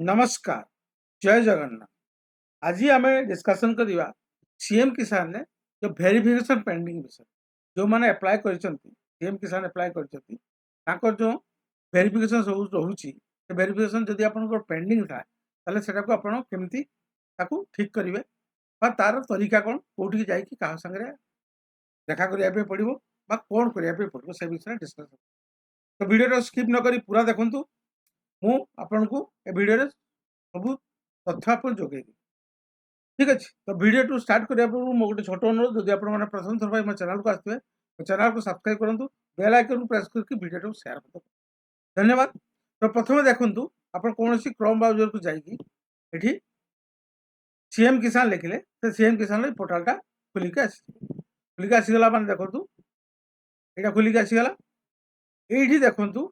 नमस्कार, जय जगन्नाथ। आज आम डिस्कसन करवा सीएम किसान ने जो वेरिफिकेशन पेंडिंग विषय जो मैंने अप्लाई कर सीएम किसान अप्लाई कर जो वेरिफिकेशन सब रोचे वेरिफिकेशन जदि आप पेंडिंग था केमती ठीक करेंगे तार तरीका कौन कौटी क्या सागर देखा करने पड़ो कौन करने पड़ो से विषय डिस्कसन। तो वीडियो स्किप न करी पूरा देखूँ मुझे को वीडियो सब तथ्य आप जोगे ठीक अच्छे। तो वीडियो टू स्टार्ट करने मो गोटे छोट अनुरोध जब आप प्रथम थर मो चैनल को आसवे तो चैनल को सब्सक्राइब करूँ बेल आइकन प्रेस करके वीडियो शेयर कर धन्यवाद। तो प्रथम देखूँ आप कौन क्रोम ब्राउजर को जाइए सीएम किसान लिखिले तो सीएम किसान पोर्टालटा खुलिक आसीगला मान देखूँ यहाँ खुलिक आसीगला ये देखूँ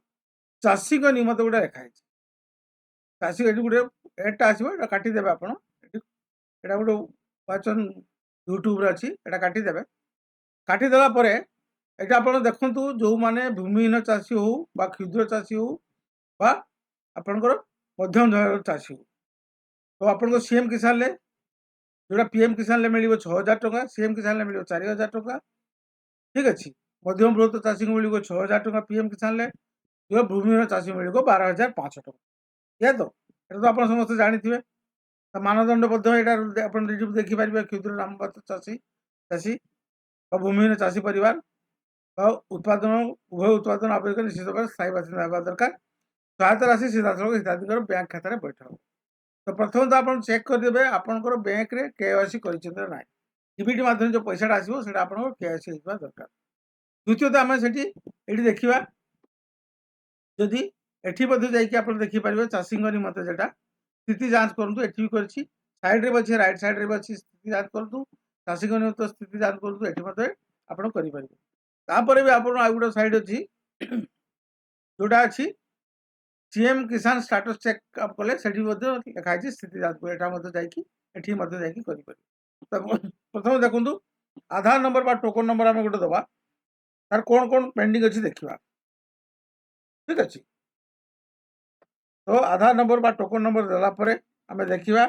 चाषी निमंत गोटे लिखाई चाषी ये गोटे एडटा आसो काटिदेवे आप एटा गोटे वाचन यूट्यूब अच्छी एटा काटिदेवे काटिदेला ये आप देखु जो मैंने भूमिहीन चाषी हो क्षुद्र चाषी हो आपणकर मध्यम धरण चाषी हो तो आपको सीएम किसान जोड़ा पीएम किसान मिल 6000 टका सीएम किसान मिल 4000 टका ठीक अच्छे। मध्यम बृहत चाषी को मिल 6000 टका पीएम किसान जो भूमिहीन चाषी मिल 12500 टका या तो ये तो आप समस्त जानी मानदंड देखिपारे क्षुद्र नाममात्र चाषी चाषी भूमिहीन चाषी परिवार उत्पादन उभय उत्पादन आवेदक निश्चित भाव स्थायी बासिंदा होगा दरकार सहायता राशि सीधा सड़क हिताधिकारी बैंक खाता बैठ हो। तो प्रथम तो आप चेक करदे आपंकर बैंक रे केवाईसी ना डीबीटी माध्यम जो पैसा आसो से आप केवाईसी दरकार। द्वितीयत आम से देखा जदि एटी देखिपारे चाषी निमंते जेटा स्थिति जांच करूँ एटी भी कर साइड्रे अच्छे रईट साइड्रे भी अच्छी स्थिति जांच करूँ चाषी निमित्त स्थिति जांच करूँ ये आप करेंगे भी आप गोटे साइड अच्छी जोटा अच्छी सीएम किसान स्टाटस चेकअप कले लिखाई स्थिति जांच कर प्रथम देखूँ आधार नंबर बा टोकन नंबर आम गोटे दबा तार कौन कौन पेंडिंग अच्छी देखा ठीक अच्छे। तो आधार नंबर बा टोकन नंबर देला आम देखा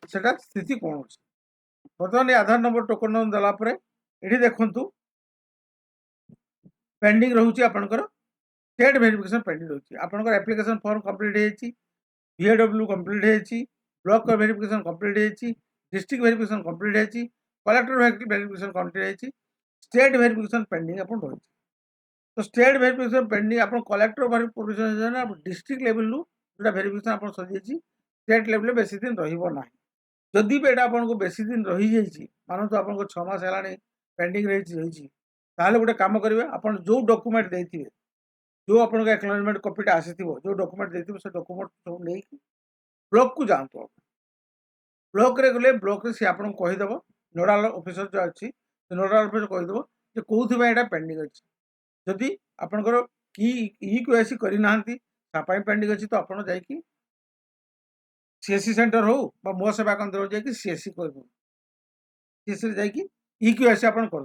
सेटा स्थिति कौन अच्छे। बर्तमान आधार नंबर टोकन नंबर देला ये देखु पेंडिंग रोचे आपंकर स्टेट वेरिफिकेशन पेंडिंग रोचे आपंकर application form complete VAW complete block verification complete district verification complete collector verification complete state verification pending आप रही। तो स्टेट वेरिफिकेशन पेंडिंग आप कलेक्टर वेरिफिकेशन डिस्ट्रिक्ट लेवल जो वेरिफिकेशन आप सजी स्टेट लेवल बेसी दिन रहा जदि भी यहाँ आपको बेसी दिन रही जाइए मानते आपको 6 मास है पेंडिंग रही गोटे कम करेंगे आप जो डॉक्यूमेंट देते जो आपको एक्नॉलेजमेंट कॉपीटा आसी जो डॉक्यूमेंट देते से डॉक्यूमेंट सब नहीं ब्लॉक को जातु ब्लॉक रे गले ब्लॉक रे सी आपको कहीदेव नोडाल ऑफिसर जो अच्छी नोडाल ऑफिसर कहीदेव जो कौन यहाँ पेंडिंग अच्छी जदि आपंकर केवाईसी करना पेंडिंग अच्छी तो आपड़ जा सीएससी सेंटर हो मो सेवा केन्द्र जाकि सीएससी कर सीएससी जाकि केवाईसी आप कर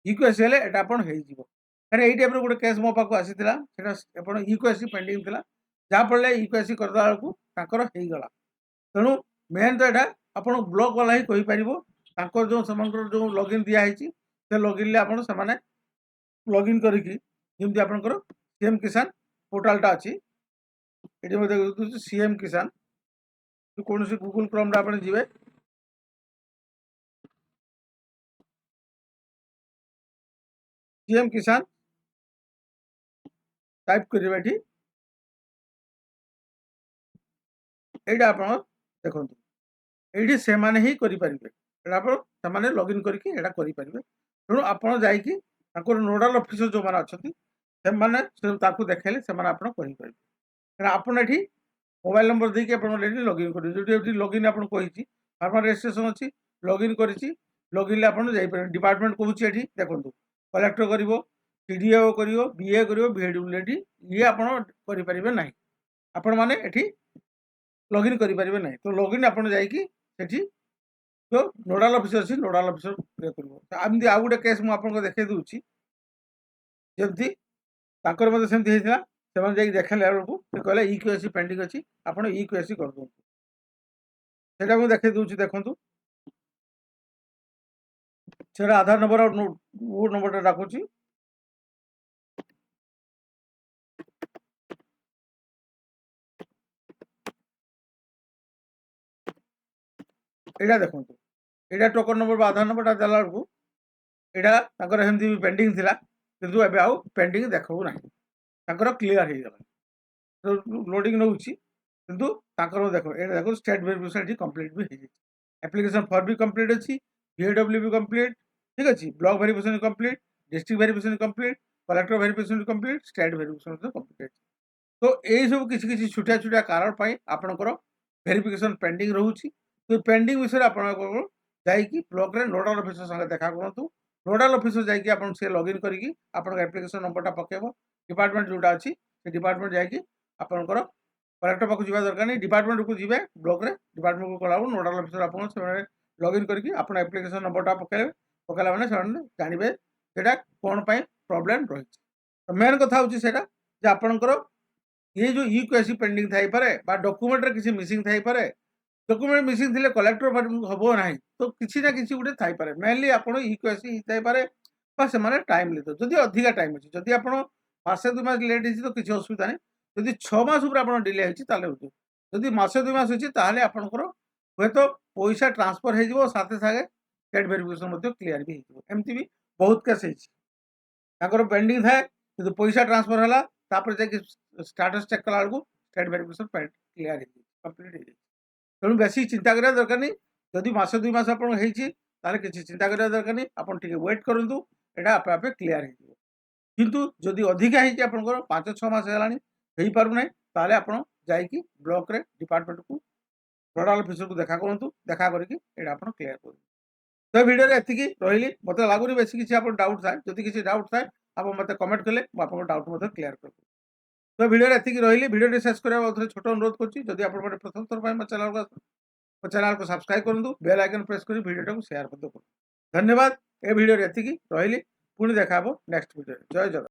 केवाईसी हेल्ले एटा आप कहीं यही टाइप गोटे केस मो पाक आसी केवाईसी पेंडिंग थी जहाँफल केवाईसी करदे बेलू होगला तेणु मेन तो यहाँ आप ब्लॉक वाला ही कहीपर जो जो लॉगिन दिखाई से लॉगिन आप लॉगिन करके आपंकर सीएम किसान पोर्टालटा अच्छी ये सीएम किसान कौन सी गूगल क्रोम आप जी सीएम किसान टाइप करेंगे ये आप देखो ये से ही करेंगे लॉगिन करके करेंगे तेणु आप नोडाल ऑफिसर जो मैंने अच्छा देखेले से करेंगे आपड़ ये मोबाइल नंबर देखिए लॉगिन कर लॉगिन आप फार्मर रजिस्ट्रेशन अच्छी लॉगिन कर लॉगिन आप डिपार्टमेंट कहूँ ये देखो कलेक्टर कर TDO कर BA कर VAW ये आपरे ना आपण मैंने लॉगिन करेंगे ना तो लॉगिन आप जो नोडाल ऑफिसर अच्छी नोडाल ऑफिसर ये करमती आउ गोटे केस मुझे देखा दूसरी जमी सेमती होता ସେମାନେ ଯାଇକି ଦେଖେଇଲା ବେଳକୁ ସେ କହିଲେ ଇକ୍ୟୁଏସି ପେଣ୍ଡିଂ ଅଛି, ଆପଣ ଇକ୍ୟୁଏସି କରିଦିଅନ୍ତୁ। ସେଇଟା ମୁଁ ଦେଖେଇ ଦେଉଛି, ଦେଖନ୍ତୁ। ସେଟା ଆଧାର ନମ୍ବର ଆଉ ବୁଟ୍ ନମ୍ବରଟା ଡାକୁଛି। ଏଇଟା ଦେଖନ୍ତୁ, ଏଇଟା ଟୋକନ ନମ୍ବର ବା ଆଧାର ନମ୍ବରଟା ଦେଲା ବେଳକୁ ଏଇଟା ତାଙ୍କର ଏମିତି ପେଣ୍ଡିଂ ଥିଲା, କିନ୍ତୁ ଏବେ ଆଉ ପେଣ୍ଡିଂ ଦେଖାଉ ନାହିଁ, ତାଙ୍କର କ୍ଲିୟର ହେଇଗଲା। ଲୋଡିଂ ନେଉଛି, କିନ୍ତୁ ତାଙ୍କର ଦେଖ ଏଇଟା ଦେଖ ଷ୍ଟେଟ୍ ଭେରିଫିକେସନ୍ ଏଠି କମ୍ପ୍ଲିଟ୍ ବି ହେଇଯାଇଛି। ଆପ୍ଲିକେସନ୍ ଫର୍ମ ବି କମ୍ପ୍ଲିଟ୍ ଅଛି, VAW ବି କମ୍ପ୍ଲିଟ୍, ଠିକ୍ ଅଛି। Block verification complete, district verification complete, collector verification complete, state verification ମଧ୍ୟ କମ୍ପ୍ଲିଟ୍ ଅଛି। ତ ଏଇସବୁ କିଛି କିଛି ଛୋଟିଆ ଛୋଟିଆ କାରଣ ପାଇଁ ଆପଣଙ୍କର ଭେରିଫିକେସନ୍ ପେଣ୍ଡିଂ ରହୁଛି। ତ ପେଣ୍ଡିଂ ବିଷୟରେ ଆପଣଙ୍କର ଯାଇକି ବ୍ଲକରେ ନୋଡାଲ ଅଫିସର ସାଙ୍ଗେ ଦେଖା କରନ୍ତୁ। ନୋଡାଲ ଅଫିସର ଯାଇକି ଆପଣ ସେ ଲଗ୍ଇନ୍ କରିକି ଆପଣଙ୍କ ଆପ୍ଲିକେସନ୍ ନମ୍ବରଟା ପକେଇବ। ଡିପାର୍ଟମେଣ୍ଟ ଯେଉଁଟା ଅଛି ସେ ଡିପାର୍ଟମେଣ୍ଟ ଯାଇକି ଆପଣଙ୍କର କଲେକ୍ଟର ପାଖକୁ ଯିବା ଦରକାର ନାହିଁ, ଡିପାର୍ଟମେଣ୍ଟକୁ ଯିବେ। ବ୍ଲକରେ ଡିପାର୍ଟମେଣ୍ଟକୁ ଗଲାବେଳକୁ ନୋଡାଲ ଅଫିସର ଆପଣଙ୍କୁ ସେମାନେ ଲଗ୍ଇନ୍ କରିକି ଆପଣ ଆପ୍ଲିକେସନ୍ ନମ୍ବରଟା ପକେଇଲା ମାନେ ସେମାନେ ଜାଣିବେ ସେଇଟା କ'ଣ ପାଇଁ ପ୍ରୋବ୍ଲେମ୍ ରହିଛି। ତ ମେନ୍ କଥା ହେଉଛି ସେଇଟା ଯେ ଆପଣଙ୍କର ये जो इक्यूएसी पेंडिंग थाईपे बा डॉक्यूमेंट किसी मिसिंग थाईपे। डॉक्यूमेंट मिसिंग थे कलेक्टर हम ना तो किसी ना किसी गोटे थाईपे। मेनली आप इक्यूएसी थाईपे से टाइम लेते जदि अधिका टाइम अच्छी जदि आप मसे 2 मास लेट हो तो किसी असुविधा नहीं। जदि 6 मास ऊपर डिले होती जदि मसे 2 मास अच्छी आपंकर हे तो पैसा ट्रांसफर हो साथे सागे स्टेट वेरिफिकेशन क्लियर भी होमती भी बहुत केस होकर पेंडिंग थाए कि पैसा ट्रांसफर है स्टाटस चेक कला बेलू स्टेट वेरिफिकेशन क्लियर कंप्लीट हो तेणु बेस चिंता करा दरकार नहीं। जदि मसे 2 मास आप किसी चिंता करा दरकार नहीं, आप वेट करूँ यहाँ आपे आपे क्लियर हो। किंतु जदि अधिका हो 5-6 मास है पारना ताले आप जाकि ब्लॉक रे डिपार्टमेंट को नोडाल ऑफिसर को देखा करूँ, देखा करके क्लियर कर। तो वीडियो एति रही मत लगुनि बेस किसी आप डाउट थाए, जदि किसी डाउट थाए आप मत कमेंट कले आप डाउट क्लियर कर। तो वीडियो एति रही वीडियो शेष करने छोट अनुरोध करुँच आप प्रथम थर पर मो चैनल को सब्सक्राइब करूँ, बेल आइकन प्रेस कर वीडियो को शेयर कर। धन्यवाद। ए वीडियो एति रही पुणी देखा नेक्स्ट वीडियो। जय जगन्नाथ।